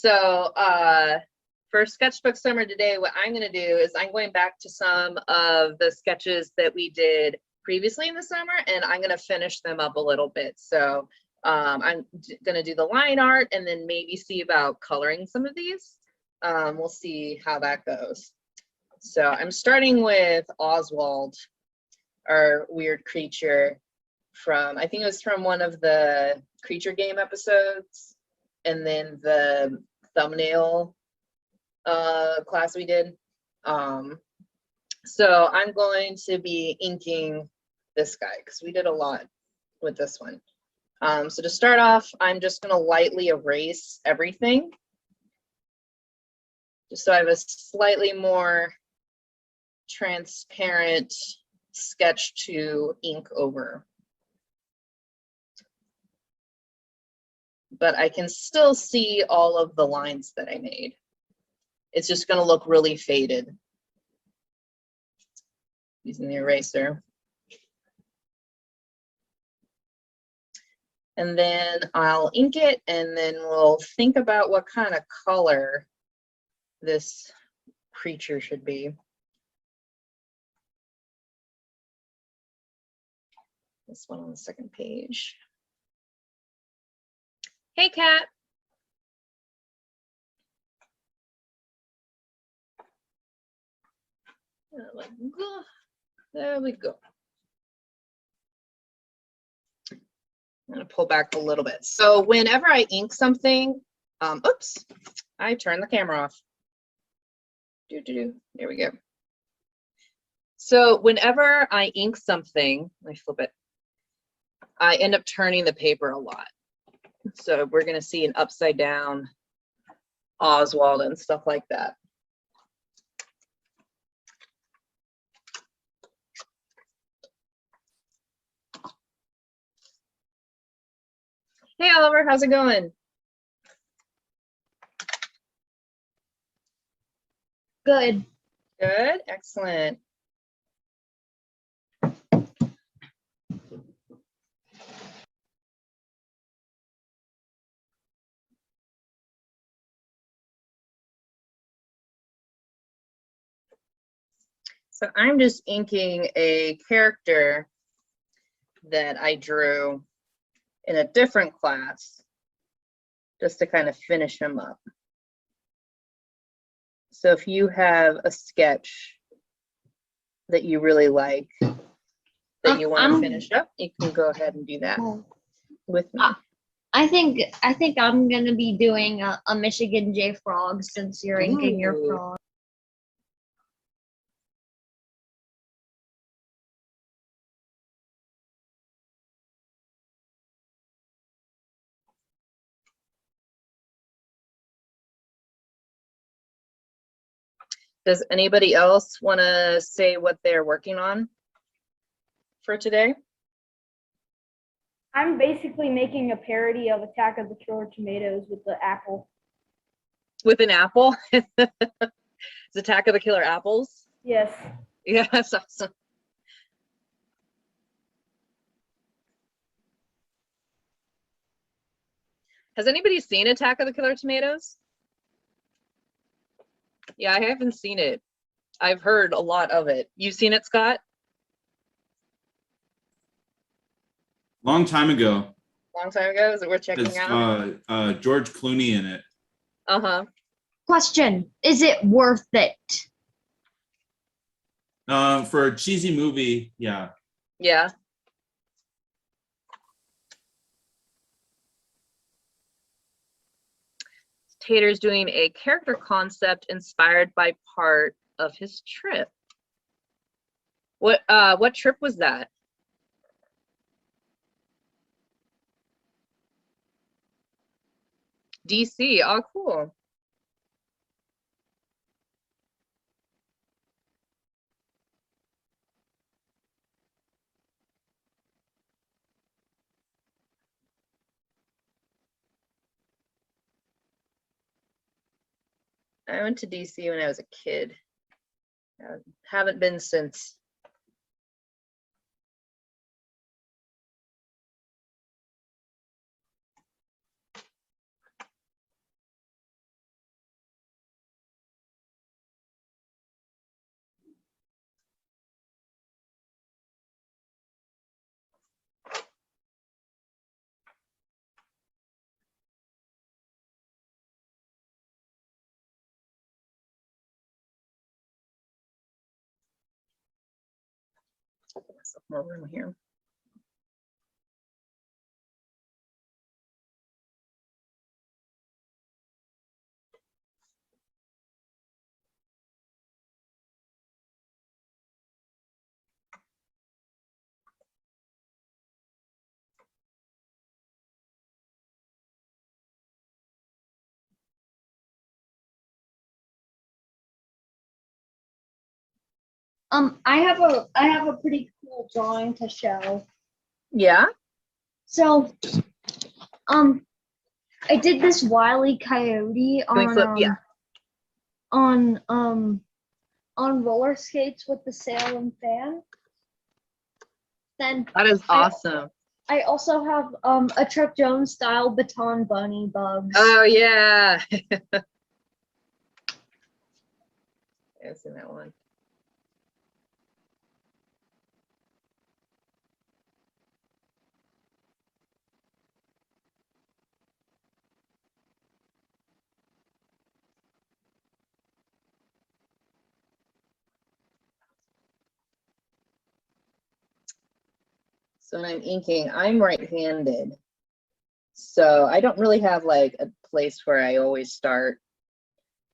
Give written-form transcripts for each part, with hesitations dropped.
So for Sketchbook Summer today, what I'm going to do is I'm going back to some of the sketches that we did previously in the summer, and I'm going to finish them up a little bit. So I'm going to do the line art and then maybe see about coloring some of these. We'll see how that goes. So I'm starting with Oswald, our weird creature from, I think it was from one of the creature game episodes, and then the thumbnail class we did. So I'm going to be inking this guy because we did a lot with this one. So to start off, I'm just going to lightly erase everything, just so I have a slightly more transparent sketch to ink over. But I can still see all of the lines that I made. It's just going to look really faded using the eraser. And then I'll ink it, and then we'll think about what kind of color this creature should be. This one on the second page. Hey, Kat. There we go. I'm gonna pull back a little bit. So whenever I ink something, oops, I turn the camera off. There we go. So whenever I ink something, let me flip it, I end up turning the paper a lot. So we're gonna see an upside down Oswald and stuff like that. Hey Oliver, how's it going? Good. Good, excellent. So I'm just inking a character that I drew in a different class just to kind of finish him up. So if you have a sketch that you really like, that you want to finish up, you can go ahead and do that with me. I think I'm gonna be doing a Michigan J Frog since you're inking your frog. Does anybody else want to say what they're working on for today? I'm basically making a parody of Attack of the Killer Tomatoes with the apple. With an apple? Is Attack of the Killer Apples? Yes. Yeah, that's awesome. Has anybody seen Attack of the Killer Tomatoes? Yeah, I haven't seen it. I've heard a lot of it. You've seen it, Scott? Long time ago. Long time ago? Is it worth checking out? George Clooney in it. Uh-huh. Question: is it worth it? For a cheesy movie, yeah. Yeah. Tater's doing a character concept inspired by part of his trip. What trip was that? DC. Oh, cool. I went to DC when I was a kid. I haven't been since. Give myself more room here. I have a pretty cool drawing to show. Yeah. So, I did this Wiley Coyote Can we flip? Yeah. on roller skates with the sail and fan. Then That is awesome. I also have a Chuck Jones style baton bunny bugs. Oh yeah. I've seen that one. So when I'm inking, I'm right-handed. So I don't really have like a place where I always start,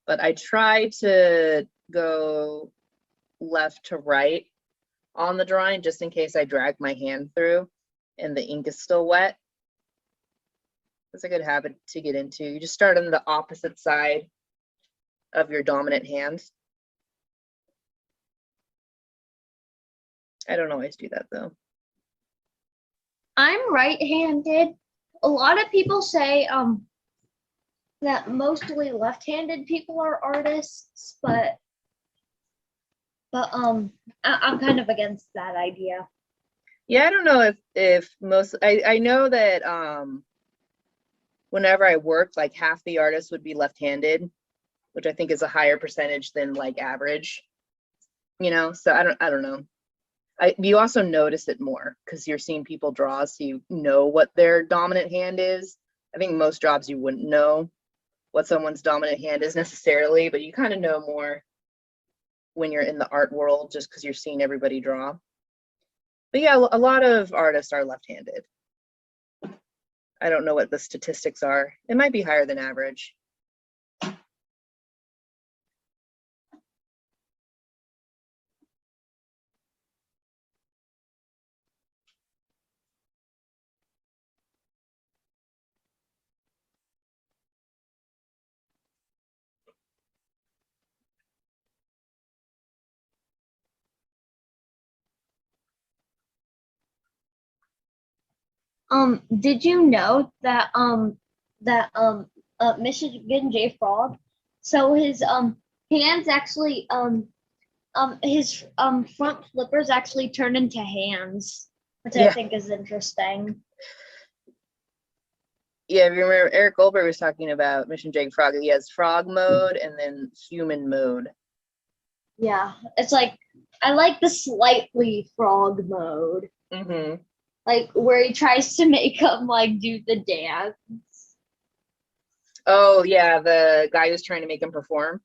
but I try to go left to right on the drawing just in case I drag my hand through and the ink is still wet. It's a good habit to get into. You just start on the opposite side of your dominant hand. I don't always do that though. I'm right-handed. A lot of people say that mostly left-handed people are artists, but I'm kind of against that idea. Yeah, I don't know if most, I know that whenever I worked, like half the artists would be left-handed, which I think is a higher percentage than like average, you know. So I don't know. You also notice it more because you're seeing people draw, so you know what their dominant hand is. I think most jobs you wouldn't know what someone's dominant hand is necessarily, but you kind of know more when you're in the art world just because you're seeing everybody draw. But yeah, a lot of artists are left-handed. I don't know what the statistics are. It might be higher than average. Did you know that Michigan J Frog, so his hands actually his front flippers actually turn into hands, which I Yeah. think is interesting. Yeah, if you remember, Eric Goldberg was talking about Mission Jake Frog. He has frog mode and then human mode. Yeah, it's like I like the slightly frog mode, Mm-hmm. like where he tries to make him like do the dance. Oh yeah, the guy who's trying to make him perform.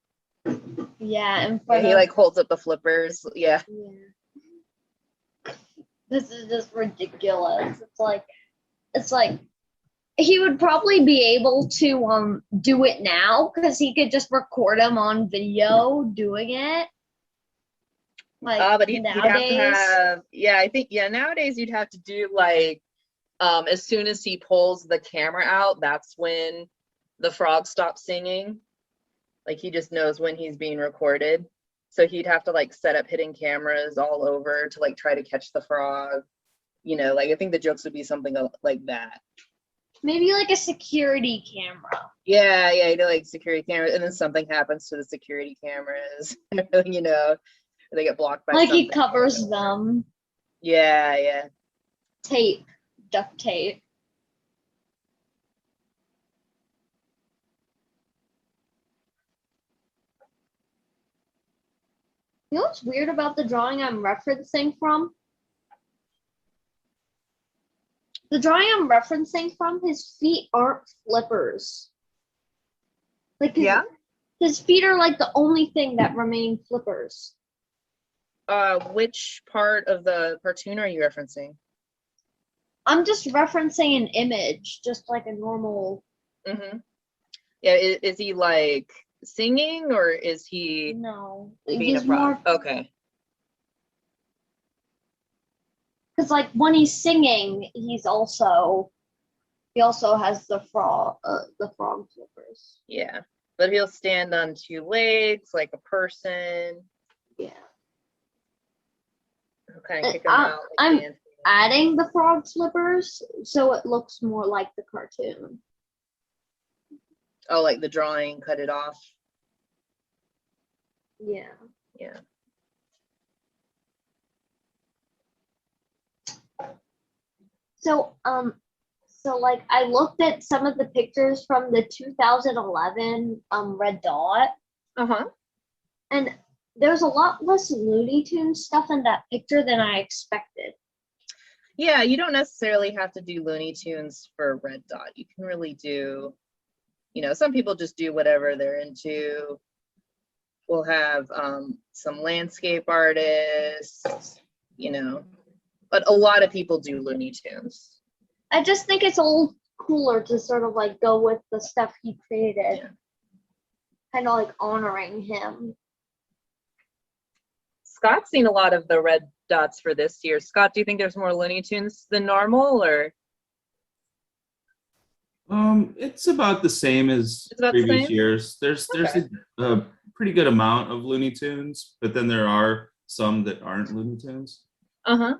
Yeah, in Yeah, front he of like holds up the flippers. Yeah. yeah. This is just ridiculous. It's like he would probably be able to do it now because he could just record him on video doing it. Like But he'd have to nowadays. have, yeah, I think, yeah, nowadays you'd have to do like, as soon as he pulls the camera out, that's when the frog stops singing. Like he just knows when he's being recorded. So he'd have to like set up hidden cameras all over to like try to catch the frog. You know, like I think the jokes would be something like that. Maybe like a security camera. Yeah, you know, like security cameras, and then something happens to the security cameras, you know, they get blocked by Like he something. covers them. Yeah. Tape. Duct tape. You know what's weird about the drawing I'm referencing from? The drawing I'm referencing from, his feet aren't flippers. Like Yeah. his feet are like the only thing that remain flippers. Which part of the cartoon are you referencing? I'm just referencing an image, just like a normal. Mm-hmm. Yeah, is he like singing or is he No, being a he's prop? more Okay. because like when he's singing, he also has the frog flippers. Yeah. But he'll stand on two legs like a person. Yeah, He'll kind of kick them I'm out like I'm dancing. adding the frog flippers so it looks more like the cartoon. Oh, like the drawing, cut it off. Yeah. Yeah. So like I looked at some of the pictures from the 2011 Red Dot, Uh-huh. and there's a lot less Looney Tunes stuff in that picture than I expected. Yeah, you don't necessarily have to do Looney Tunes for Red Dot. You can really do, some people just do whatever they're into. We'll have some landscape artists, but a lot of people do Looney Tunes. I just think it's a little cooler to sort of like go with the stuff he created, Yeah. kind of like honoring him. Scott's seen a lot of the Red Dots for this year. Scott, do you think there's more Looney Tunes than normal, or? It's about the same as It's about the previous same? years. There's Okay. a pretty good amount of Looney Tunes, but then there are some that aren't Looney Tunes. Uh-huh.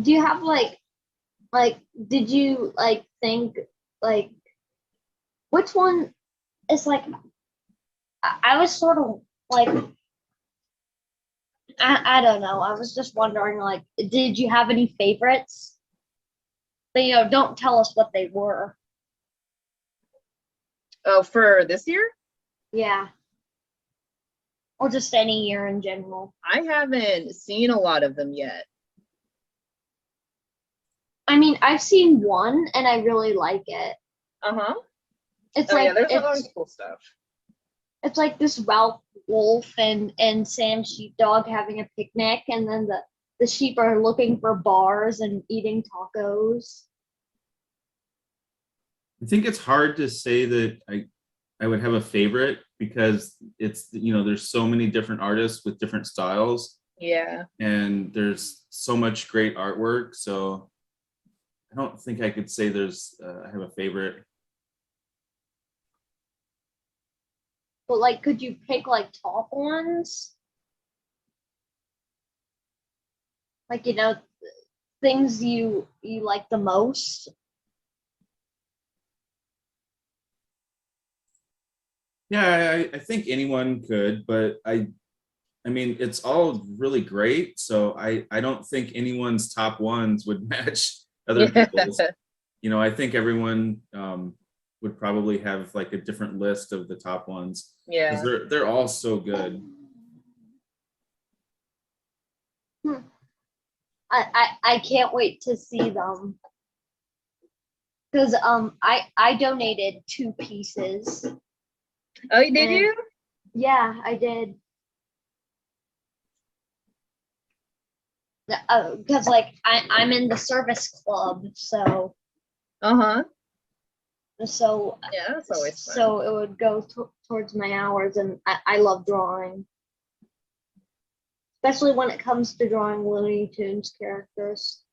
Do you have did you like think like which one is like I was sort of like I don't know. I was just wondering like did you have any favorites? But don't tell us what they were. Oh, for this year? Yeah. Or just any year in general. I haven't seen a lot of them yet. I mean, I've seen one and I really like it. Uh-huh. It's Oh, like yeah, there's a lot it's of cool stuff. it's like this Ralph Wolf and Sam Sheepdog having a picnic, and then the sheep are looking for bars and eating tacos. I think it's hard to say that I would have a favorite because it's there's so many different artists with different styles Yeah. and there's so much great artwork. So I don't think I could say I have a favorite. But like, could you pick like top ones? Like things you like the most. Yeah, I think anyone could, but I mean, it's all really great. So I don't think anyone's top ones would match other Yeah. people's. I think everyone would probably have like a different list of the top ones because Yeah. they're all so good. I can't wait to see them. Because I donated 2 pieces. Oh, did And- you? Yeah, I did. Because like I'm in the service club, so Uh-huh. so Yeah, that's always fun. so it would go towards my hours, and I love drawing, especially when it comes to drawing Looney Tunes characters.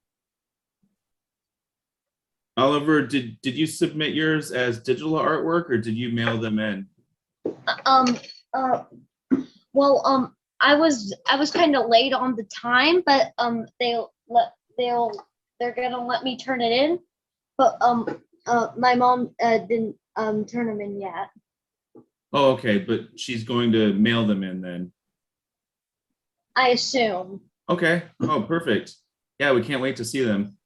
Oliver, did you submit yours as digital artwork or did you mail them in? Um, uh, well, I was kind of late on the time, but they're gonna let me turn it in, but my mom didn't turn them in yet. Oh, okay, but she's going to mail them in then. I assume. Okay. Oh, perfect. Yeah, we can't wait to see them.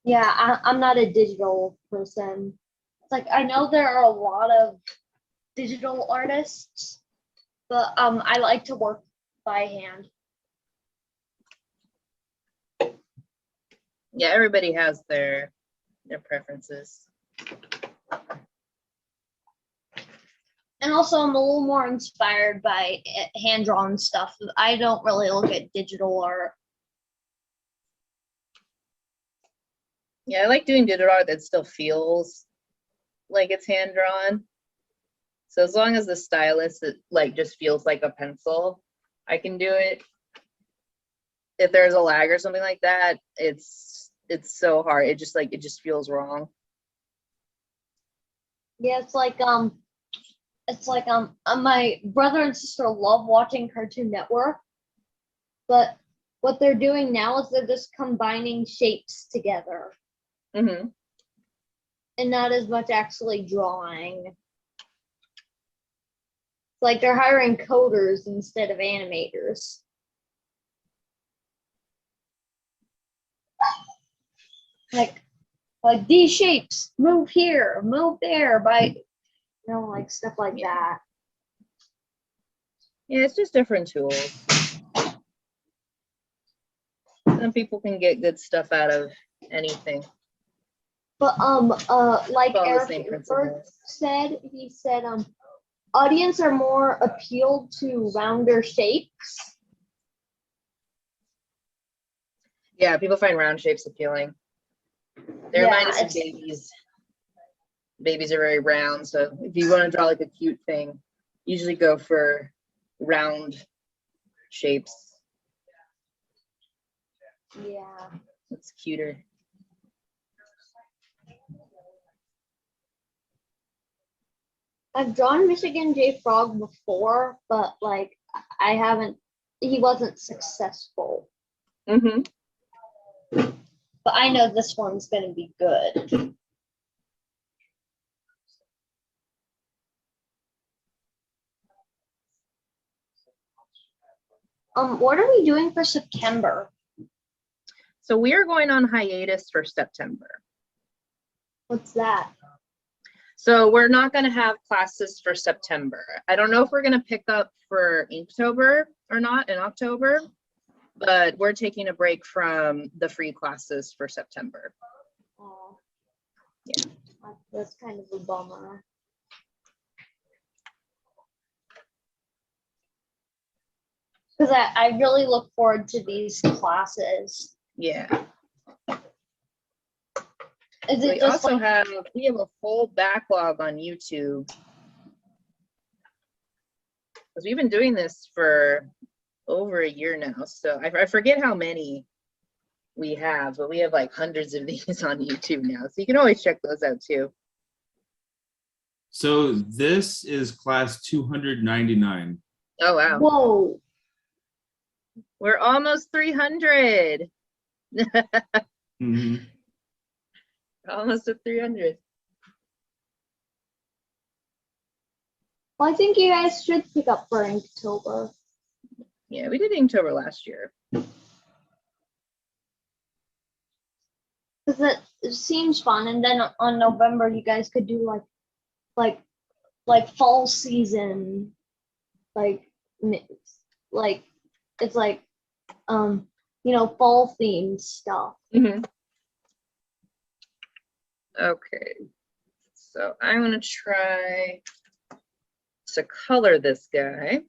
Yeah, I'm not a digital person. It's like I know there are a lot of digital artists, but I like to work by hand. Yeah, everybody has their preferences. And also, I'm a little more inspired by hand-drawn stuff. I don't really look at digital art. Yeah, I like doing digital art that still feels like it's hand drawn. So as long as the stylus it like just feels like a pencil, I can do it. If there's a lag or something like that, it's so hard. It just feels wrong. Yeah, it's like my brother and sister love watching Cartoon Network, but what they're doing now is they're just combining shapes together Mm-hmm. and not as much actually drawing. It's like they're hiring coders instead of animators. Like these shapes move here, move there by, like stuff like that. Yeah, it's just different tools. Some people can get good stuff out of anything. But like Follow the Eric same Bird principles. said, he said audience are more appealed to rounder shapes. Yeah, people find round shapes appealing. They remind us of it's- babies. Babies are very round, so if you want to draw like a cute thing, usually go for round shapes. Yeah. It's cuter. I've drawn Michigan J. Frog before, but like I haven't. He wasn't successful. Mm-hmm. But I know this one's gonna be good. What are we doing for September? So we are going on hiatus for September. What's that? So we're not going to have classes for September. I don't know if we're going to pick up for Inktober or not in October, but we're taking a break from the free classes for September. Oh, Yeah. That's kind of a bummer. Because I really look forward to these classes. Yeah. Is it We just also like, have a full backlog on YouTube. Because we've been doing this for over a year now. So I forget how many we have, but we have like hundreds of these on YouTube now. So you can always check those out too. So this is class 299. Oh, wow. whoa? We're almost 300. Mhm. Almost at 300. Well, I think you guys should pick up for Inktober. Yeah, we did Inktober last year. Because it seems fun, and then on November you guys could do like fall season, like it's like fall themed stuff. Mm-hmm. Okay, so I'm gonna try to color this guy.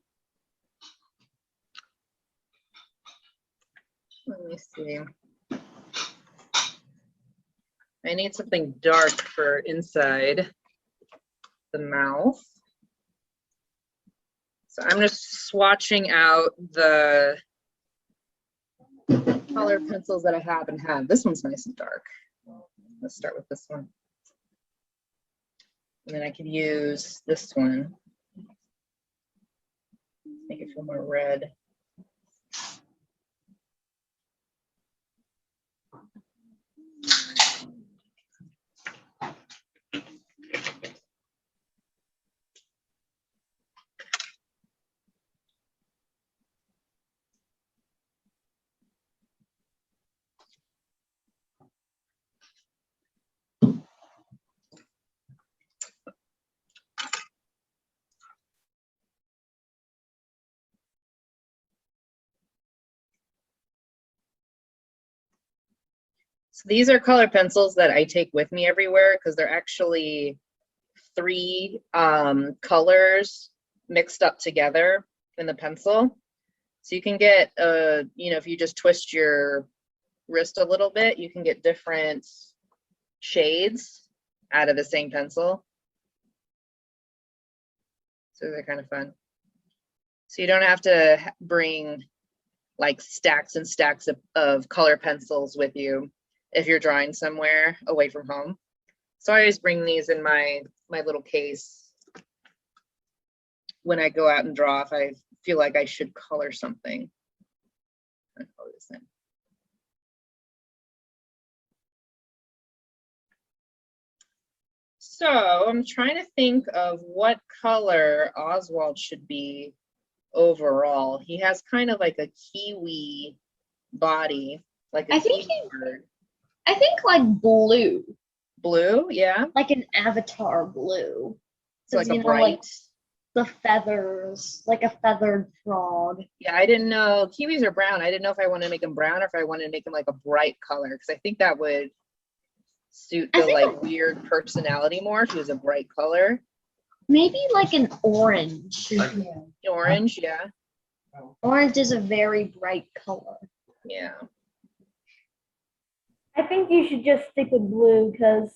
Let me see. I need something dark for inside the mouth. So I'm just swatching out the color pencils that I have and have. This one's nice and dark. Let's start with this one. And then I could use this one. Make it feel more red. So these are color pencils that I take with me everywhere because they're actually three colors mixed up together in the pencil. So you can get, if you just twist your wrist a little bit, you can get different shades out of the same pencil. So they're kind of fun. So you don't have to bring like stacks and stacks of color pencils with you if you're drawing somewhere away from home. So I always bring these in my little case when I go out and draw if I feel like I should color something. I'll color this in. So I'm trying to think of what color Oswald should be overall. He has kind of like a kiwi body, like a I think kiwi bird. I think like blue, Blue, yeah. like an avatar blue. It's like 'Cause, a bright. like the feathers, like a feathered frog. Yeah, I didn't know kiwis are brown. I didn't know if I wanted to make them brown or if I wanted to make them like a bright color, because I think that would suit I the think like weird personality more if it was a bright color. Maybe like an orange. Orange, yeah. Orange is a very bright color. Yeah. I think you should just stick with blue because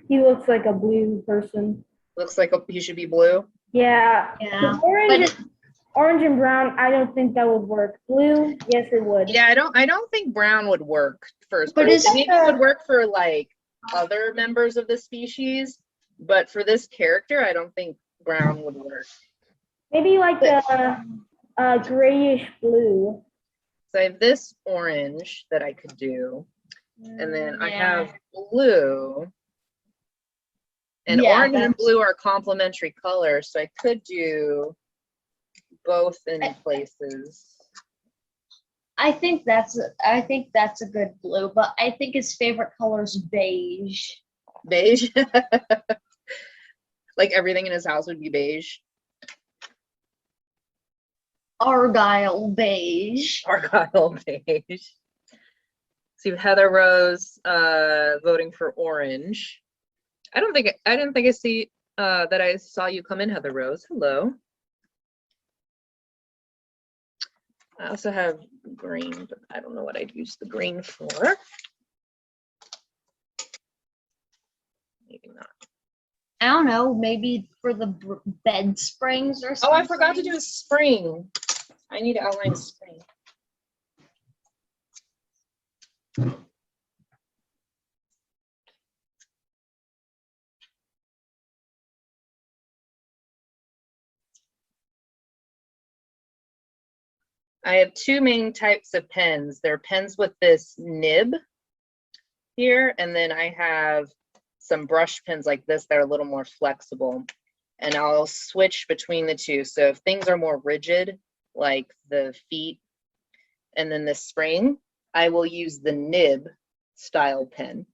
he looks like a blue person. Looks like he should be blue. Yeah. Yeah. Orange and brown, I don't think that would work. Blue, yes, it would. Yeah, I don't think brown would work first, But but is maybe it would work for like other members of the species, but for this character, I don't think brown would work. Maybe like a grayish blue. So I have this orange that I could do, and then I Yeah. have blue. And Yeah, orange and that's- blue are complementary colors, so I could do both in places. I think that's a good blue, but I think his favorite color is beige. Beige. Like everything in his house would be beige. Argyle beige. Argyle beige. See Heather Rose voting for orange. I didn't think I see that I saw you come in, Heather Rose. Hello. I also have green, but I don't know what I'd use the green for. Maybe not. I don't know, maybe for the bed springs or Oh, something. I forgot to do a spring. I need to outline a spring. I have two main types of pens. There are pens with this nib here, and then I have some brush pens like this that are a little more flexible. And I'll switch between the two. So if things are more rigid, like the feet and then the spring, I will use the nib style pen.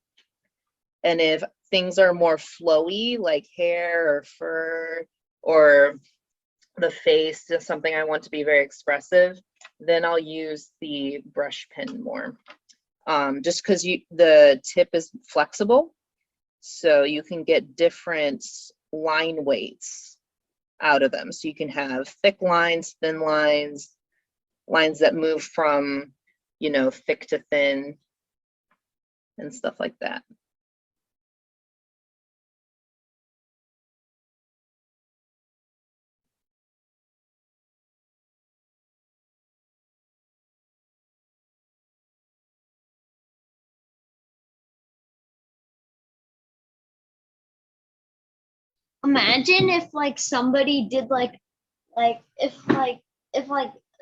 And if things are more flowy, like hair or fur or the face, just something I want to be very expressive, then I'll use the brush pen more. Just because the tip is flexible, so you can get different line weights out of them. So you can have thick lines, thin lines, lines that move from, thick to thin and stuff like that. Imagine if like somebody did if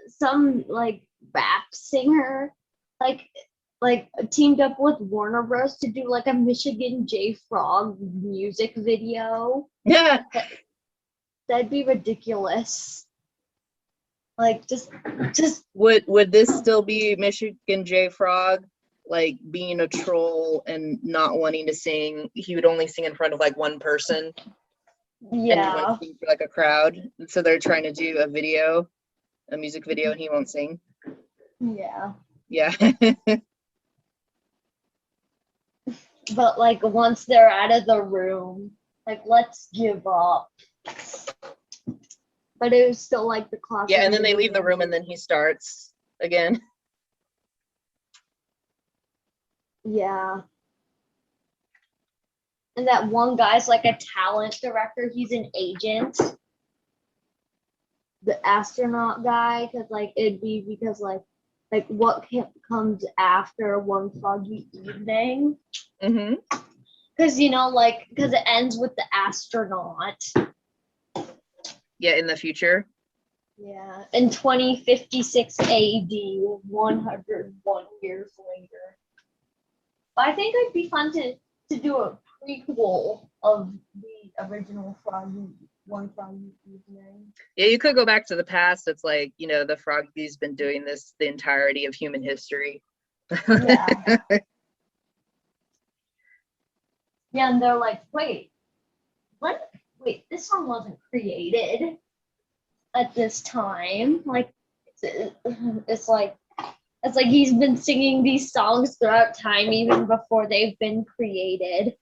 some like rap singer like teamed up with Warner Bros to do like a Michigan J Frog music video. Yeah. That'd be ridiculous. Like just Would this still be Michigan J Frog, like being a troll and not wanting to sing? He would only sing in front of like one person. And he yeah. wouldn't sing for like a crowd. And so they're trying to do a music video, and he won't sing. Yeah. Yeah. But like once they're out of the room, like, let's give up. But it was still like the class. Yeah, and then they leave the room and then he starts again. Yeah. And that one guy's like a talent director. He's an agent. The astronaut guy, because like it'd be because like what comes after one foggy evening. Mm-hmm. Because because it ends with the astronaut. Yeah, in the future. Yeah, in 2056 AD, 101 years later. But I think it'd be fun to do a prequel of the original One Froggy Evening. Yeah, you could go back to the past. It's like, the Froggy's been doing this the entirety of human history. Yeah. Yeah, and they're like, wait, this song wasn't created at this time. Like, it's like he's been singing these songs throughout time, even before they've been created.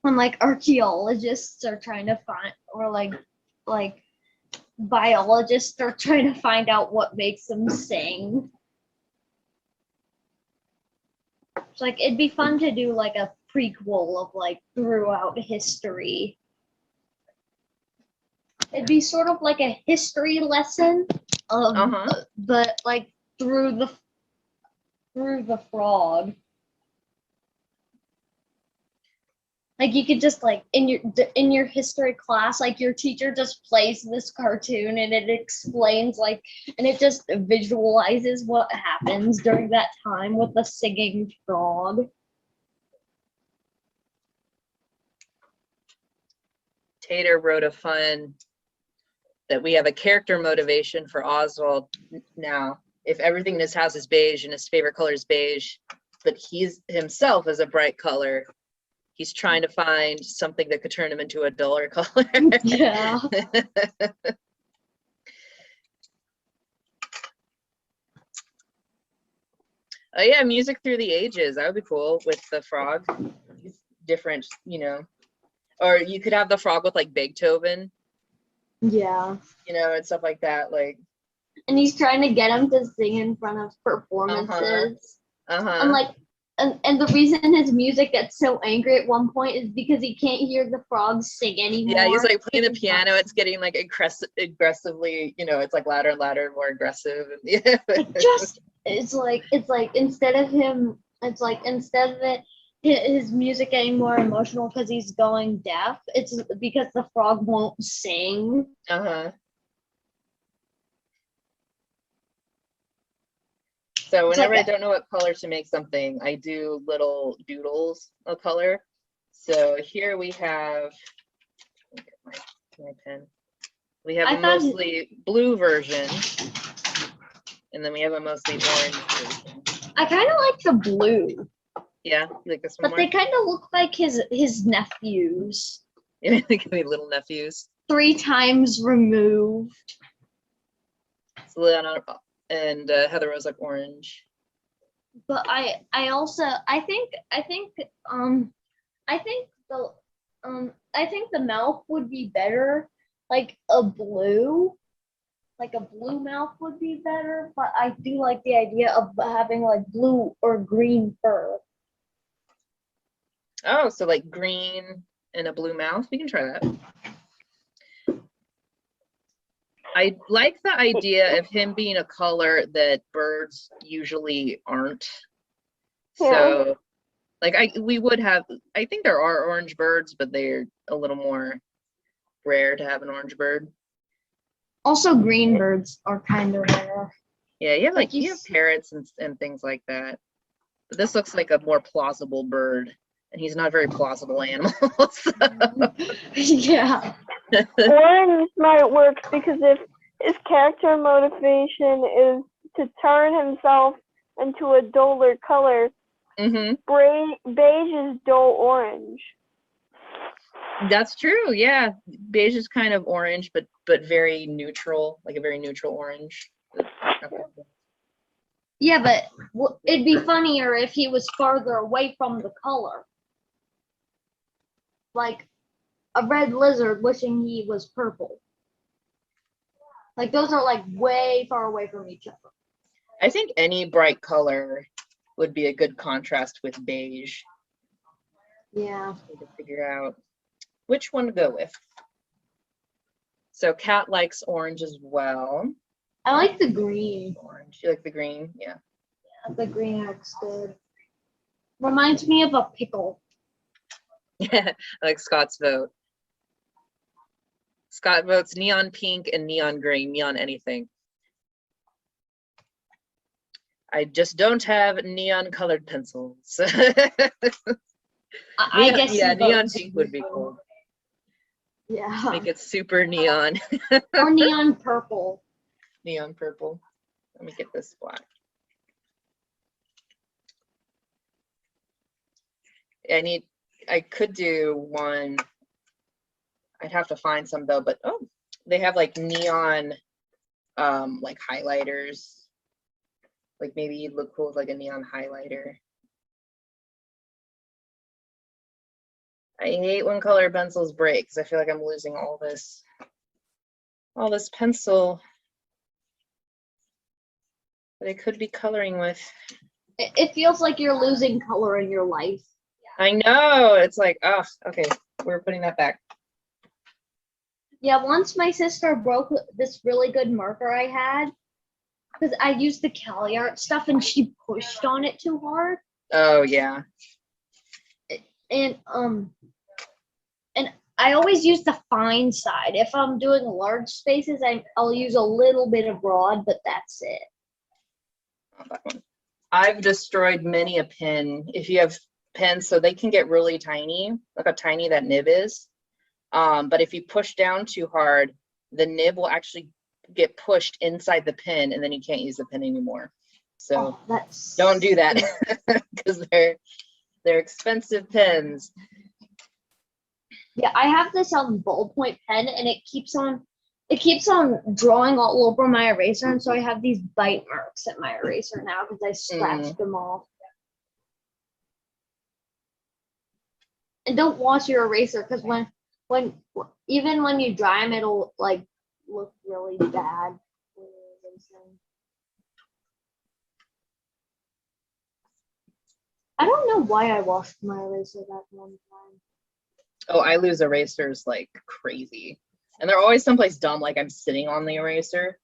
And like archaeologists are trying to find, or like biologists are trying to find out what makes them sing. It's like it'd be fun to do like a prequel of like throughout history. It'd be sort of like a history lesson of but like through the frog. Like you could just like in your history class, like your teacher just plays this cartoon and it explains and it just visualizes what happens during that time with the singing frog. Tater wrote a fun that we have a character motivation for Oswald now. If everything in his house is beige and his favorite color is beige, but he's himself is a bright color, he's trying to find something that could turn him into a duller color. Yeah. Oh yeah, music through the ages. That would be cool with the frog. Different, or you could have the frog with like Beethoven. Yeah. And stuff like that. Like. And he's trying to get him to sing in front of performances. And like. And the reason his music gets so angry at one point is because he can't hear the frogs sing anymore. Yeah, he's like playing the piano. It's getting like aggressively, it's like louder and louder and more aggressive. Yeah. It's like instead of his music getting more emotional because he's going deaf, it's because the frog won't sing. So whenever I don't know what color to make something, I do little doodles of color. So here we have, get my pen. We have a mostly blue version, and then we have a mostly orange version. I kind of like the blue. Yeah, you like this one but more? They kind of look like his nephews. Yeah, they can be little nephews. 3 times removed. So Leonardo and Heather Rose like orange. But I think the mouth would be better, like a blue mouth would be better. But I do like the idea of having like blue or green fur. Oh, so like green and a blue mouth. We can try that. I like the idea of him being a color that birds usually aren't. Yeah. So, like, I think there are orange birds, but they're a little more rare to have an orange bird. Also, green birds are kind of rare. Yeah, you have parrots and things like that. But this looks like a more plausible bird, and he's not a very plausible animal. So. Yeah. Orange might work because if his character motivation is to turn himself into a duller color, beige is dull orange. That's true. Yeah, beige is kind of orange, but very neutral, like a very neutral orange. Yeah, but it'd be funnier if he was farther away from the color. Like a red lizard wishing he was purple. Like those are like way far away from each other. I think any bright color would be a good contrast with beige. Yeah. Need to figure out which one to go with. So Kat likes orange as well. I like the green. Orange. You like the green? Yeah. The green looks good. Reminds me of a pickle. I like Scott's vote. Scott votes neon pink and neon green, neon anything. I just don't have neon colored pencils. I guess yeah, he neon votes pink would be cool. Yeah. Make it super neon. Or neon purple. Neon purple. Let me get this black. I could do one. I'd have to find some though, but oh, they have like neon like highlighters. Like maybe you'd look cool with like a neon highlighter. I hate when colored pencils break because I feel like I'm losing all this pencil that I could be coloring with. It feels like you're losing color in your life. I know, it's like, oh, okay, we're putting that back. Yeah, once my sister broke this really good marker I had, because I used the Cali art stuff and she pushed on it too hard. Oh yeah. And I always use the fine side. If I'm doing large spaces, I'll use a little bit of broad, but that's it. Not that one. I've destroyed many a pen. If you have pens, so they can get really tiny, look how tiny that nib is. But if you push down too hard, the nib will actually get pushed inside the pen and then you can't use the pen anymore. So don't do that because they're expensive pens. Yeah, I have this ballpoint pen and it keeps on drawing all over my eraser, and so I have these bite marks at my eraser now because I scratched them off. And don't wash your eraser because even when you dry them, it'll like look really bad. I don't know why I washed my eraser that one time. Oh, I lose erasers like crazy. And they're always someplace dumb, like I'm sitting on the eraser.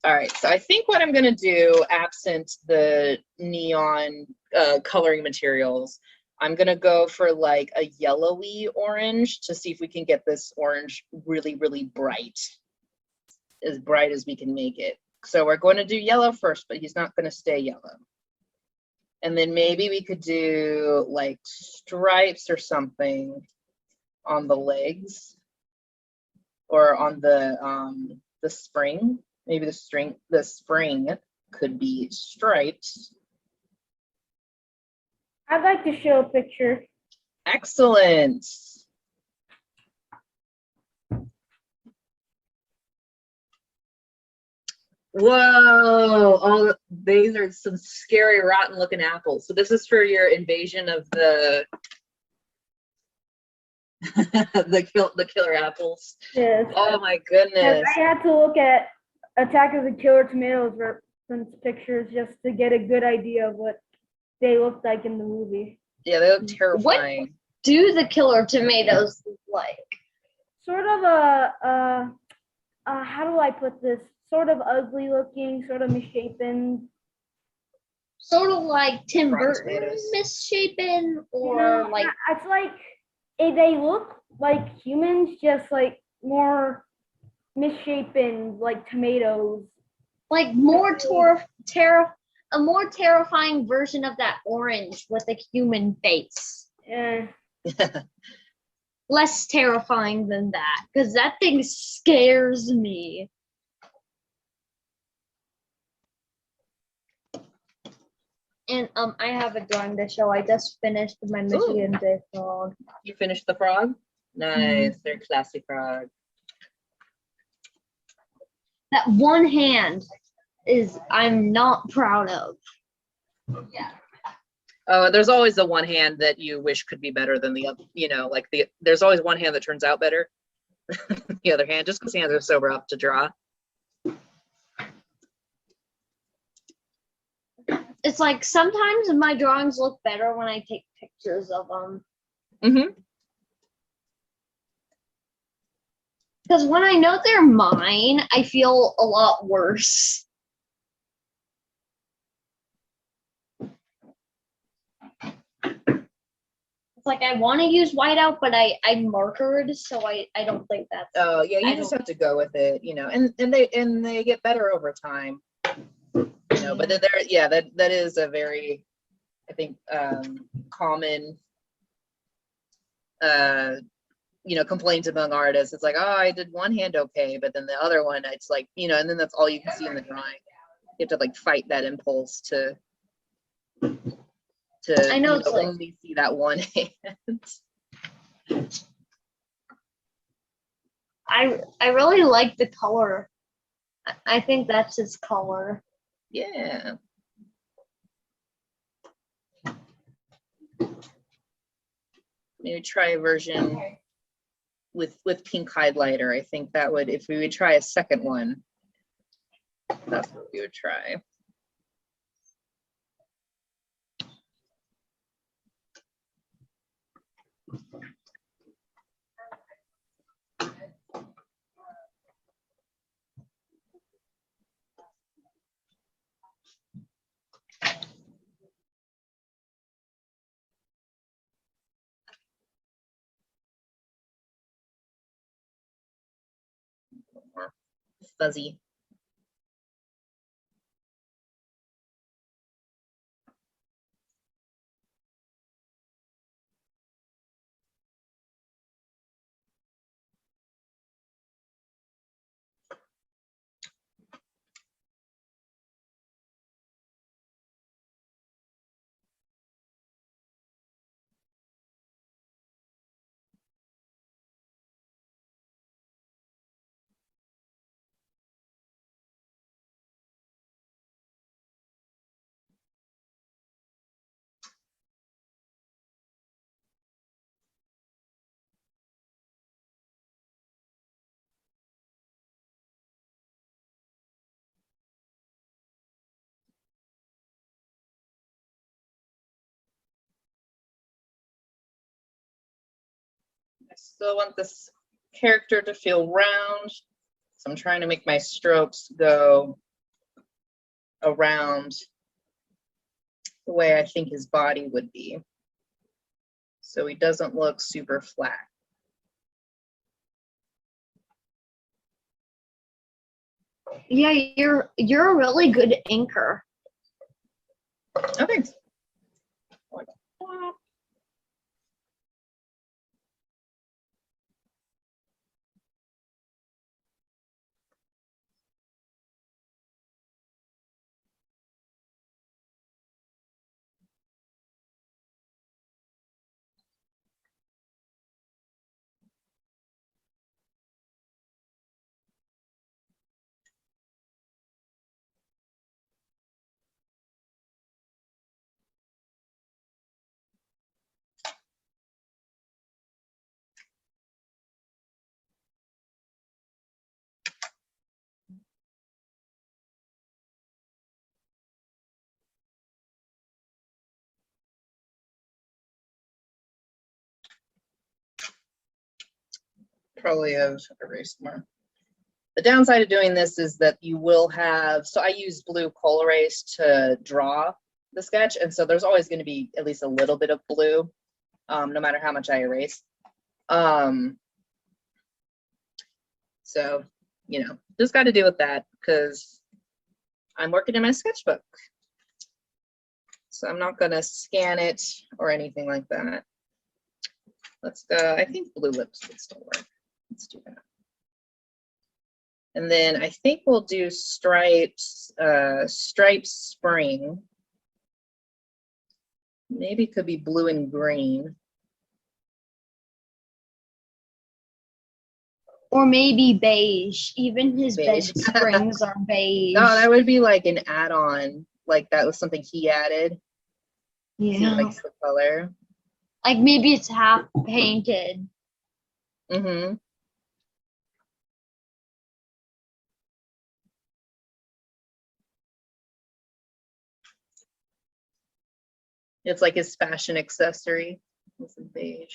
All right, so I think what I'm gonna do, absent the neon coloring materials, I'm gonna go for like a yellowy orange to see if we can get this orange really, really bright as we can make it. So we're going to do yellow first, but he's not gonna stay yellow. And then maybe we could do like stripes or something on the legs or on the spring. Maybe the spring could be stripes. I'd like to show a picture. Excellent. Whoa, oh, these are some scary, rotten looking apples. So this is for your invasion of the the killer apples. Yes. Oh my goodness. I had to look at Attack of the Killer Tomatoes reference pictures just to get a good idea of what they looked like in the movie. Yeah, they look terrifying. What do the killer tomatoes look like? Sort of a how do I put this? Sort of ugly looking, sort of misshapen. Sort of like Tim Rotten Burton tomatoes. misshapen, or like it's like they look like humans, just like more misshapen, like tomatoes. like a more terrifying version of that orange with a human face. Yeah. Less terrifying than that, because that thing scares me. And I have a drawing to show. I just finished my Michigan Day frog. You finished the frog? Nice. They're classy frog. that one hand is I'm not proud of. Oh, there's always the one hand that you wish could be better than the other, like there's always one hand that turns out better than the other hand, just because hands are so rough to draw. It's like sometimes my drawings look better when I take pictures of them. Mm-hmm. Because when I know they're mine, I feel a lot worse. It's like I want to use whiteout, but I markered, so I don't think that's. Oh yeah, you I just don't- have to go with it, and they get better over time. But then that is a very, I think, common complaints among artists. It's like, oh, I did one hand okay, but then the other one, it's like, and then that's all you can see in the drawing. You have to like fight that impulse to I know it's like- only see that one hand. I really like the color. I think that's his color. Yeah. Maybe try a version with pink highlighter. I think that would, if we would try a second one, that's what we would try. More fuzzy. I still want this character to feel round, so I'm trying to make my strokes go around the way I think his body would be, so he doesn't look super flat. Yeah, you're a really good inker. Oh, thanks. Probably have erased more. The downside of doing this is that you will have, so I use blue coal erase to draw the sketch, and so there's always going to be at least a little bit of blue, no matter how much I erase. So, just got to deal with that because I'm working in my sketchbook. So I'm not going to scan it or anything like that. Let's go, I think blue lips would still work. Let's do that. And then I think we'll do stripes, stripes spring. Maybe it could be blue and green. Or maybe beige. Even his Beige. bed springs are beige. No, that would be like an add-on. Like that was something he added. He Yeah. likes the color. Like maybe it's half painted. Mm-hmm. It's like his fashion accessory. It's in beige.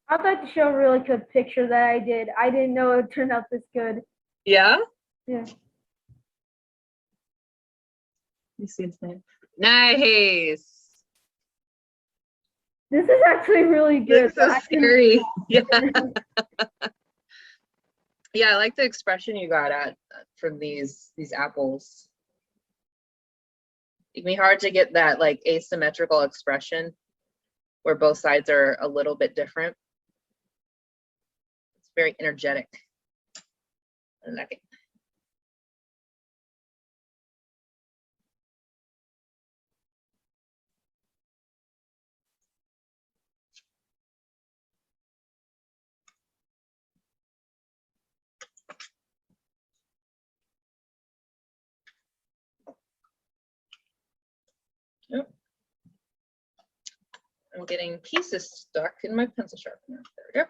I'd like to show a really good picture that I did. I didn't know it would turn out this good. Yeah? Yeah. Let me see his name. Nice. This is actually really good. Looks so I can- scary. Yeah. Yeah, I like the expression you got at from these apples. It'd be hard to get that like asymmetrical expression where both sides are a little bit different. It's very energetic. I like it. Yep. I'm getting pieces stuck in my pencil sharpener. There we go.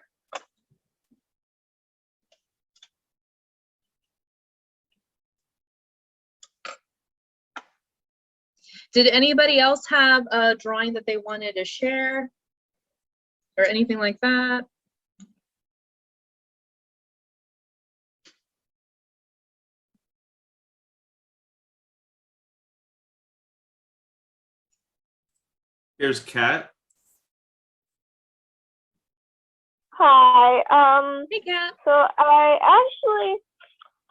Did anybody else have a drawing that they wanted to share or anything like that? Here's Kat. Hi. Hey, Kat. So I actually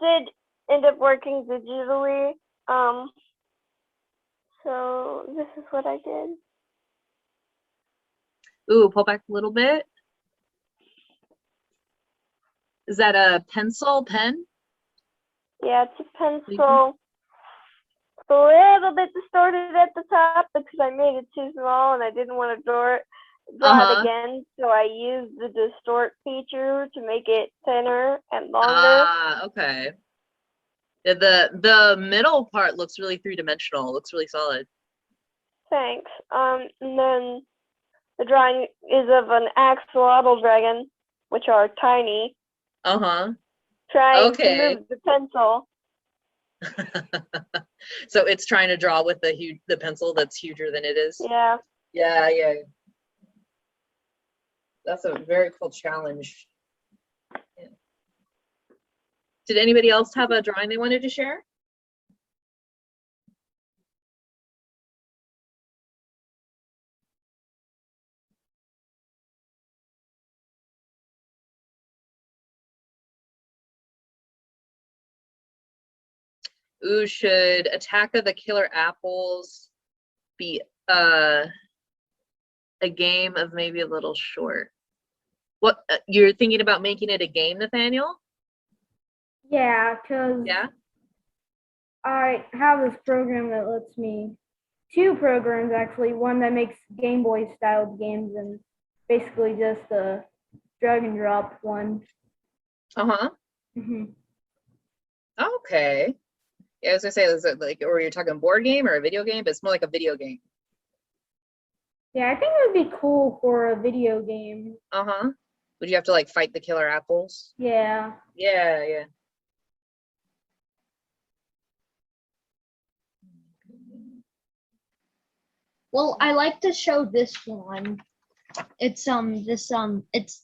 did end up working digitally. So this is what I did. Ooh, pull back a little bit. Is that a pencil, pen? Yeah, it's a pencil. It's a little bit distorted at the top because I made it too small and I didn't want to draw it again. So I used the distort feature to make it thinner and longer. Ah, okay. Yeah, the middle part looks really three-dimensional. Looks really solid. Thanks. And then the drawing is of an axolotl dragon, which are tiny, Uh-huh. trying Okay. to move the pencil. So it's trying to draw with the pencil that's huger than it is. Yeah. Yeah, yeah. That's a very cool challenge. Yeah. Did anybody else have a drawing they wanted to share? Ooh, should Attack of the Killer Apples be a game of maybe a little short? What you're thinking about making it a game, Nathaniel? Yeah, because Yeah. I have this program that lets me, two programs actually, one that makes Game Boy styled games and basically just a drag and drop one. Uh-huh. Hmm. Okay. Yeah, I was gonna say, is it like, or you're talking board game or a video game? But it's more like a video game. Yeah, I think it would be cool for a video game. Uh-huh. Would you have to like fight the killer apples? Yeah. Yeah, yeah. Well, I like to show this one. It's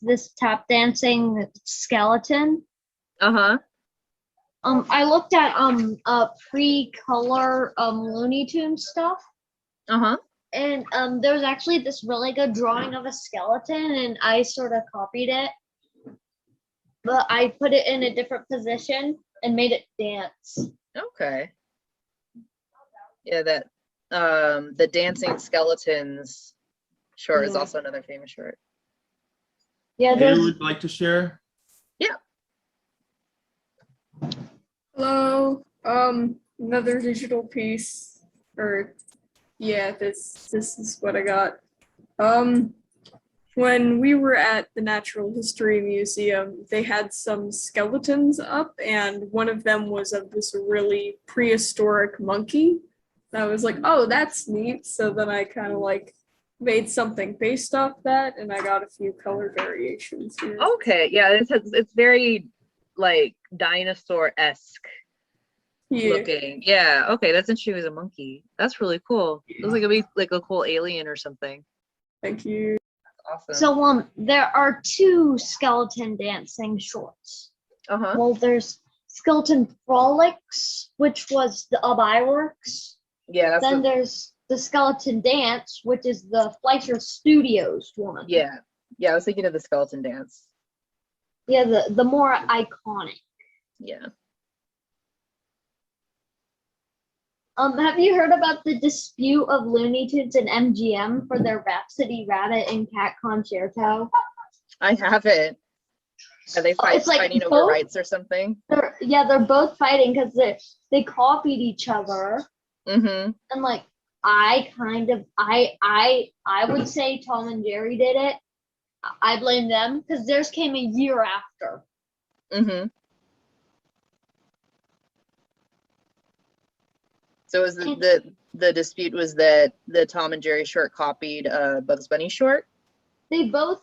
this tap dancing skeleton. Uh-huh. I looked at pre-color Looney Tunes stuff, Uh-huh. and there was actually this really good drawing of a skeleton, and I sort of copied it, but I put it in a different position and made it dance. Okay. Yeah, that the dancing skeletons short is Yeah. also another famous short. Yeah, Who there's would like to share? Hello. Another digital piece. Or yeah, this is what I got. when we were at the Natural History Museum, they had some skeletons up, and one of them was of this really prehistoric monkey. And I was like, oh, that's neat. So then I kind of like made something based off that, and I got a few color variations here. Okay, yeah, it's very like dinosaur-esque looking. Yeah, okay, that's interesting. She was a monkey. That's really cool. Looks like it'd be like a cool alien or something. Thank you. Awesome. So there are two skeleton dancing shorts. Uh-huh. Well, there's Skeleton Frolics, which was the Iworks. Yeah, that's Then there's the Skeleton Dance, which is the Fleischer Studios one. yeah. Yeah, I was thinking of the skeleton dance. Yeah, the more iconic. Yeah. Have you heard about the dispute of Looney Tunes and MGM for their Rhapsody Rabbit and Cat Concerto? I haven't. Are they It's like fighting over both- rights or something? They're both fighting because they copied each other. Mm-hmm. And like I would say Tom and Jerry did it. I blame them because theirs came a year after. Mm-hmm. So was the dispute was that the Tom and Jerry short copied Bugs Bunny short? They both,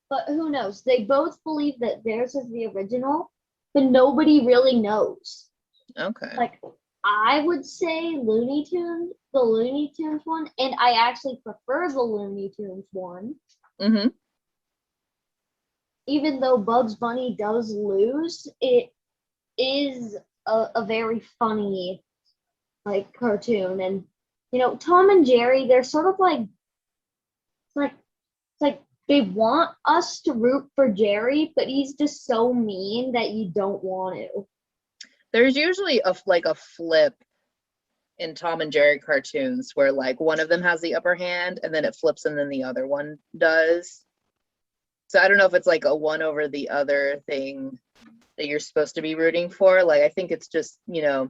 but who knows? They both believe that theirs is the original, but nobody really knows. Okay. Like I would say the Looney Tunes one, and I actually prefer the Looney Tunes one. Mm-hmm. Even though Bugs Bunny does lose, it is a very funny like cartoon. And you know, Tom and Jerry, they're sort of like they want us to root for Jerry, but he's just so mean that you don't want to. There's usually a flip in Tom and Jerry cartoons where like one of them has the upper hand and then it flips and then the other one does. So I don't know if it's like a one over the other thing that you're supposed to be rooting for. Like I think it's just, you know,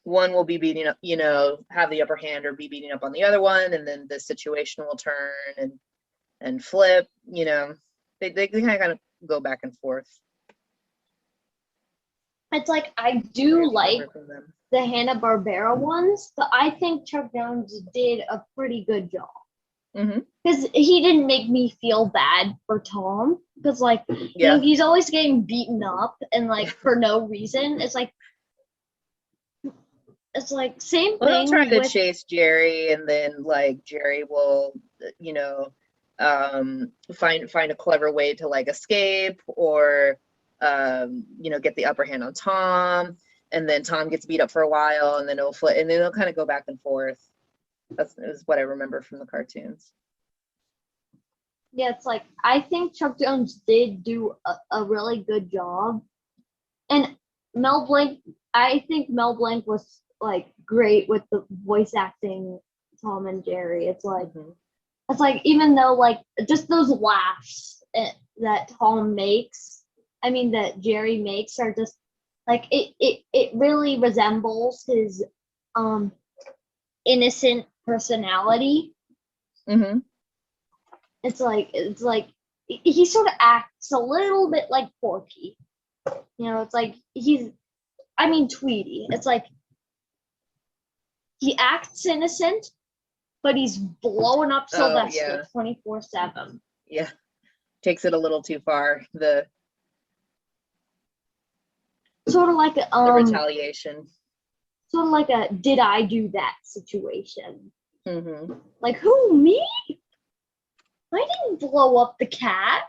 one will be beating up, you know, have the upper hand or be beating up on the other one, and then the situation will turn and flip, you know. They kind of go back and forth. It's like I do like From them. the Hanna-Barbera ones, but I think Chuck Jones did a pretty good job. Mm-hmm. Because he didn't make me feel bad for Tom. Because like, you Yeah. know, he's always getting beaten up and like for no reason. It's like same Well, they'll thing try to with chase Jerry, and then like Jerry will, you know, find a clever way to like escape or you know, get the upper hand on Tom, and then Tom gets beat up for a while, and then it'll flip, and then they'll kind of go back and forth. Is what I remember from the cartoons. yeah, it's like I think Chuck Jones did do a really good job. And Mel Blanc, I think Mel Blanc was like great with the voice acting Tom and Jerry. It's like even though like just those laughs that Tom makes, I mean that Jerry makes are just like it really resembles his innocent personality. Mm-hmm. It's like he sort of acts a little bit like Porky. You know, it's like Tweety. It's like he acts innocent, but he's blowing up Sylvester 24/7. Yeah, takes it a little too far. The Sort of like the a retaliation. sort of like a did I do that situation. Mm-hmm. Like who, me? I didn't blow up the cat.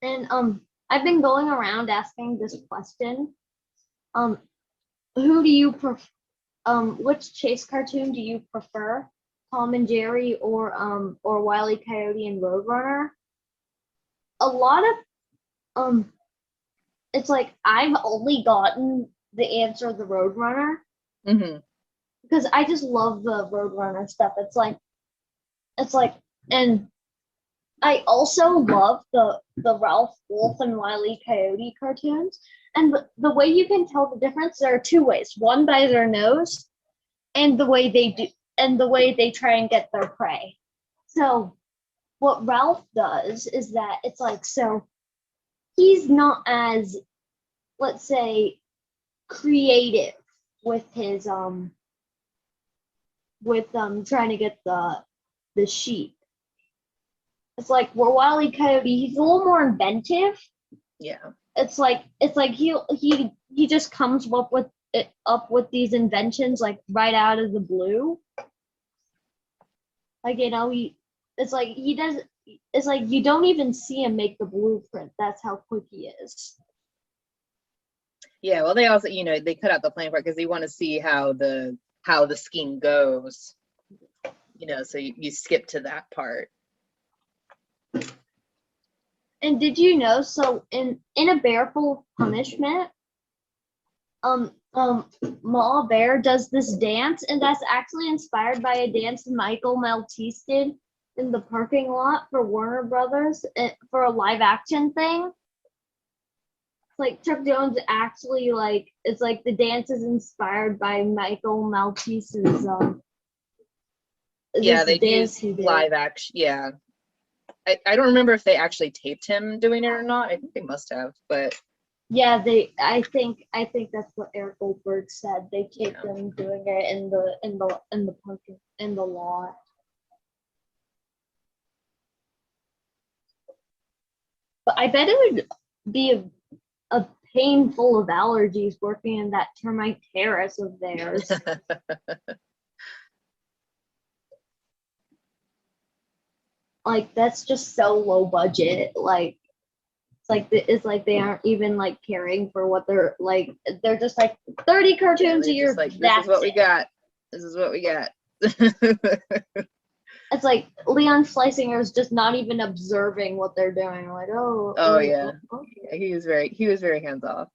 And I've been going around asking this question. Who do you which Chase cartoon do you prefer? Tom and Jerry or Wiley Coyote and Roadrunner? A lot of it's like I've only gotten the answer the Roadrunner Mm-hmm. because I just love the Roadrunner stuff. It's like and I also love the Ralph, Wolfe, and Wiley Coyote cartoons. And the way you can tell the difference, there are two ways. One by their nose, and the way they try and get their prey. So what Ralph does is that it's like, so he's not as, let's say, creative with his trying to get the sheep. It's like where Wiley Coyote, he's a little more inventive. Yeah. It's like he just comes up with these inventions like right out of the blue. Like, you know, it's like you don't even see him make the blueprint. That's how quick he is. Yeah, well, they also, you know, they cut out the plan part because they want to see how the scheme goes. You know, so you skip to that part. And did you know? So in A Bearful of Punishment, Ma Bear does this dance, and that's actually inspired by a dance Michael Maltese did in the parking lot for Warner Brothers for a live action thing. Like Chuck Jones actually it's like the dance is inspired by Michael Maltese's Yeah, they dance use live action. Yeah, I don't remember if they actually taped him doing it or not. I think they must have, but yeah, I think that's what Eric Goldberg said. They taped him doing it in the parking in the lot. But I bet it would be a pain full of allergies working in that termite terrace of theirs. Like that's just so low budget. Like it's like they aren't even like caring for what they're like. They're just like 30 cartoons a year. Like, this is what we got. This is what we got. It's like Leon Schlesinger is just not even observing what they're doing. Like, oh yeah, okay. he was very hands off.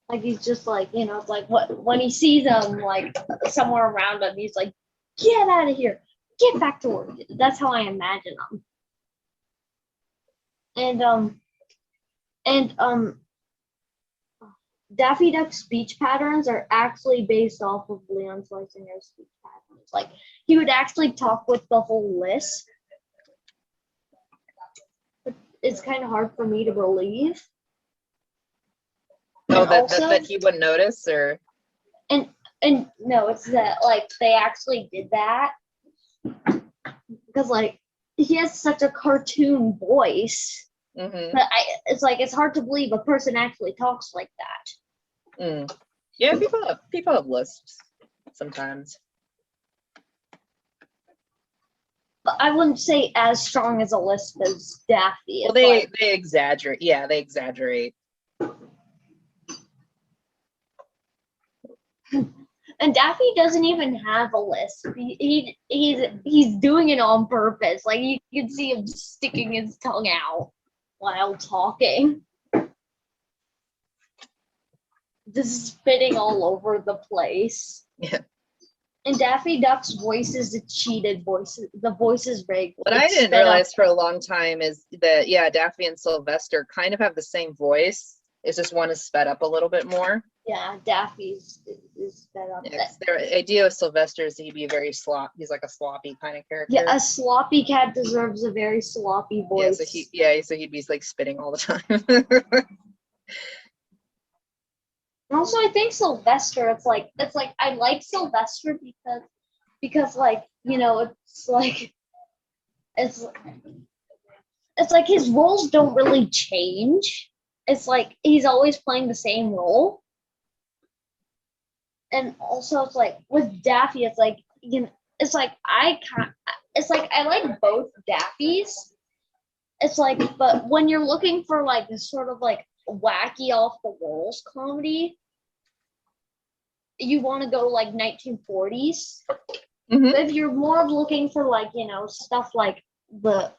Like he's just like, you know, it's like when he sees them like somewhere around him, he's like, get out of here, get back to work. That's how I imagine them. And Daffy Duck's speech patterns are actually based off of Leon Schleisinger's speech patterns. Like he would actually talk with the whole list. But it's kind of hard for me to believe. Oh, that he wouldn't notice, or and no, it's that like they actually did that because like he has such a cartoon voice. Mm-hmm. But it's like it's hard to believe a person actually talks like that. Yeah, people have lisps sometimes. But I wouldn't say as strong as a lisp as Daffy. Well, they exaggerate. Yeah, they exaggerate. And Daffy doesn't even have a lisp. He's doing it on purpose. Like you can see him sticking his tongue out while talking. Just spitting all over the place. Yeah. And Daffy Duck's voice is a cheated voice. The voice is rigged. What I didn't realize for a long time is that, yeah, Daffy and Sylvester kind of have the same voice. It's just one is sped up a little bit more. Yeah, Daffy's is sped up. Yeah, their idea of Sylvester is he'd be very he's like a sloppy kind of character. Yeah, a sloppy cat deserves a very sloppy voice. So he'd be like spitting all the time. And also, I think Sylvester, it's like I like Sylvester because like, you know, it's like his roles don't really change. It's like he's always playing the same role. And also, it's like with Daffy, it's like, you know, it's like I like both Daffys. It's like, but when you're looking for like this sort of like wacky off the walls comedy, you want to go like 1940s. Mm-hmm. If you're more looking for like, you know, stuff like the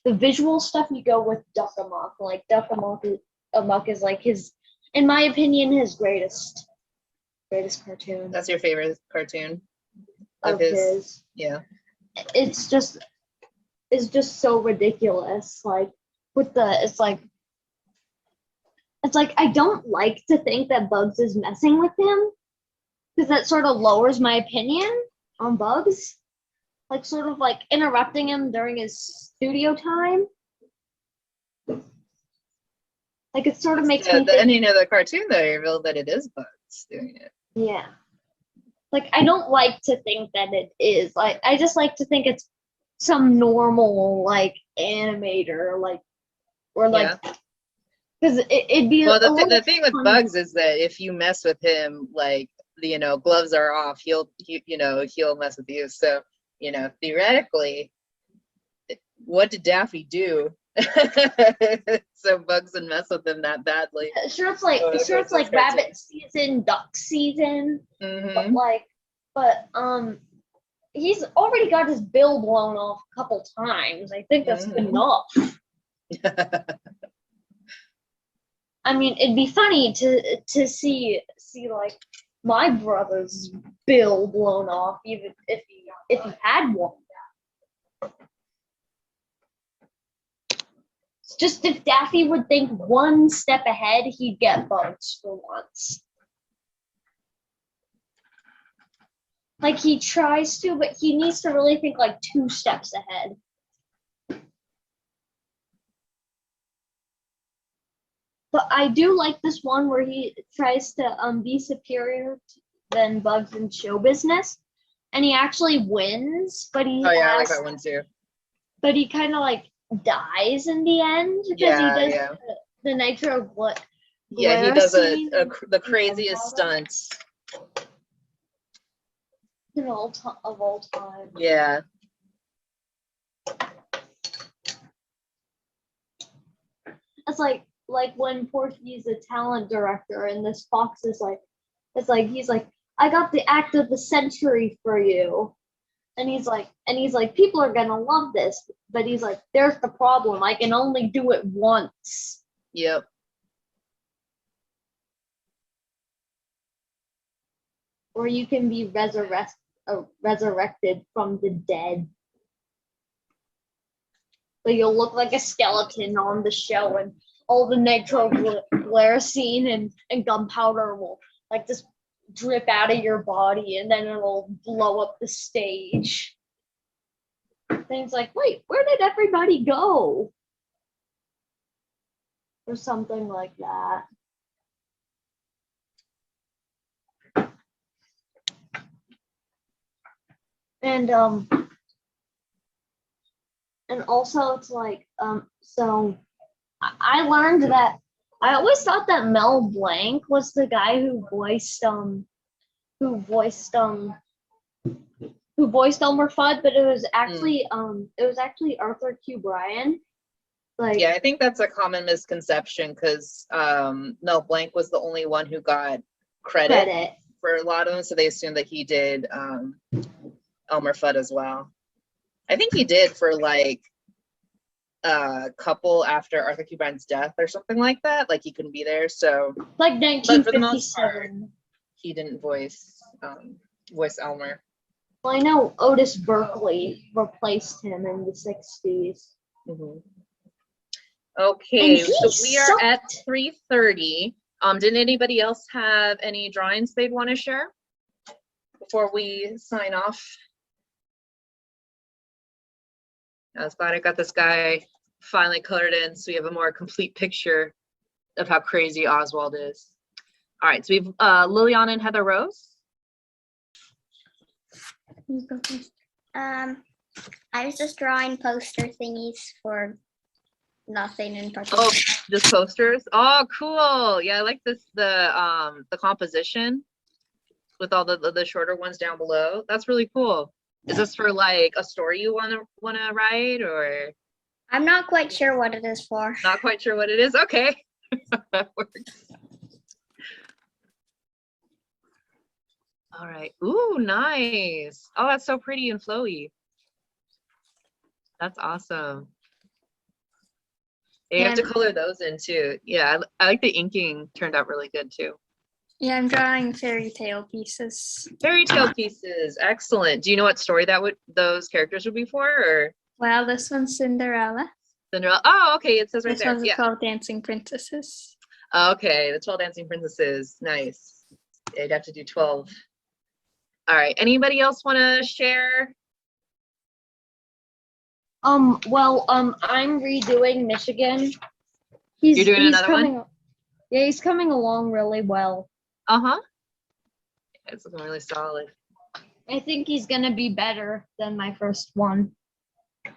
visual stuff, you go with Duck Amuck. Like Duck Amuck is like his, in my opinion, his greatest cartoon. That's your favorite cartoon of his. Yeah. It's just is just so ridiculous. Like with the, it's like I don't like to think that Bugs is messing with him because that sort of lowers my opinion on Bugs. Like sort of like interrupting him during his studio time. Like it sort of makes me The think, ending of the cartoon though revealed that it is Bugs doing it. yeah. Like I don't like to think that it is. Like I just like to think it's some normal like animator, like or like because it'd be Well, a little the thing with funny. Bugs is that if you mess with him, like gloves are off, he'll mess with you. So theoretically, what did Daffy do? So Bugs would mess with him that badly. Sure, it's like rabbit season, duck season, Mm-hmm. but he's already got his bill blown off a couple times. I think that's enough. I mean, it'd be funny to see like my brother's bill blown off, even if he had one. It's just if Daffy would think one step ahead, he'd get Bugs for once. Like he tries to, but he needs to really think like 2 steps ahead. But I do like this one where he tries to be superior than Bugs in show business, and he actually wins. But he I like that one too. But he kind of like dies in the end because he does the nitro Yeah, he does the craziest stunts of all time. Yeah. It's like when Porky's a talent director and this Fox is like, he's like, I got the act of the century for you. And he's like, people are gonna love this, but he's like, there's the problem. I can only do it once. Yep. Or you can be resurrected from the dead. But you'll look like a skeleton on the show, and all the nitroglycerine and gunpowder will like just drip out of your body, and then it'll blow up the stage. Things like, wait, where did everybody go? Or something like that. And also it's like, so I learned that I always thought that Mel Blanc was the guy who voiced Elmer Fudd, but it was actually Arthur Q. Bryan. Like, yeah, I think that's a common misconception because Mel Blanc was the only one who got credit for a lot of them, so they assumed that he did Elmer Fudd as well. I think he did for like a couple after Arthur Q. Bryan's death or something like that. Like he couldn't be there, so like 1957. But for the most part, he didn't voice Elmer. Well, I know Otis Berkeley replaced him in the 60s. Mm-hmm. Okay, so we are at 3:30. Didn't anybody else have any drawings they'd want to share before we sign off? I was glad I got this guy finally colored in so we have a more complete picture of how crazy Oswald is. All right, so we've Liliana and Heather Rose. I was just drawing poster thingies for nothing in particular. Oh, just posters. Oh, cool. Yeah, I like this the composition with all the shorter ones down below. That's really cool. Is this for like a story you wanna write, or? I'm not quite sure what it is for. Not quite sure what it is. Okay, that works. All right. Ooh, nice. Oh, that's so pretty and flowy. That's awesome. You have to color those in too. Yeah, I like the inking. Turned out really good too. Yeah, I'm drawing fairy tale pieces. Fairy tale pieces. Excellent. Do you know what story those characters would be for, or? Well, this one's Cinderella. Cinderella. Oh, okay. It says right This there. one's Yeah. 12 Dancing Princesses. Okay. The 12 Dancing Princesses. Nice. Yeah, you'd have to do 12. All right. Anybody else want to share? I'm redoing Michigan. You're doing another one? coming, Yeah, he's coming along really well. Uh-huh. Yeah, it's looking really solid. I think he's gonna be better than my first one. Yeah,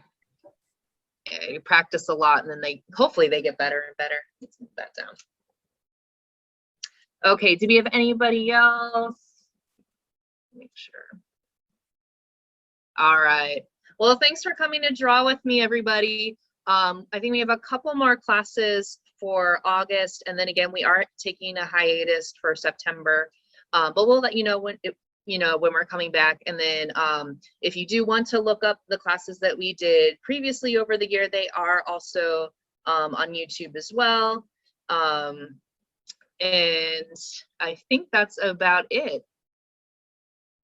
you practice a lot and then hopefully they get better and better. Let's move that down. Okay, do we have anybody else? Make sure. All right. Well, thanks for coming to draw with me, everybody. I think we have a couple more classes for August, and then again, we are taking a hiatus for September. But we'll let you know when we're coming back. And then if you do want to look up the classes that we did previously over the year, they are also on YouTube as well. And I think that's about it.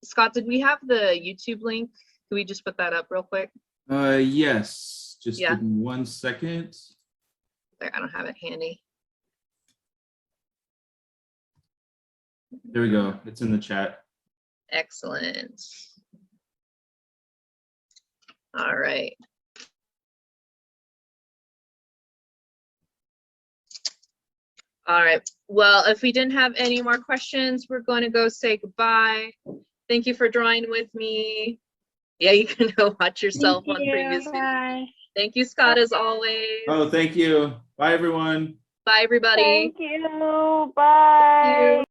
Scott, did we have the YouTube link? Can we just put that up real quick? Yes, just Yeah. give me 1 second. There, I don't have it handy. There we go. It's in the chat. Excellent. All right. All right. Well, if we didn't have any more questions, we're going to go say goodbye. Thank you for drawing with me. Yeah, you can go watch yourself on previous videos. Bye. Thank you, Scott, as always. Oh, thank you. Bye, everyone. Bye, everybody. Thank you. Bye. Thank you.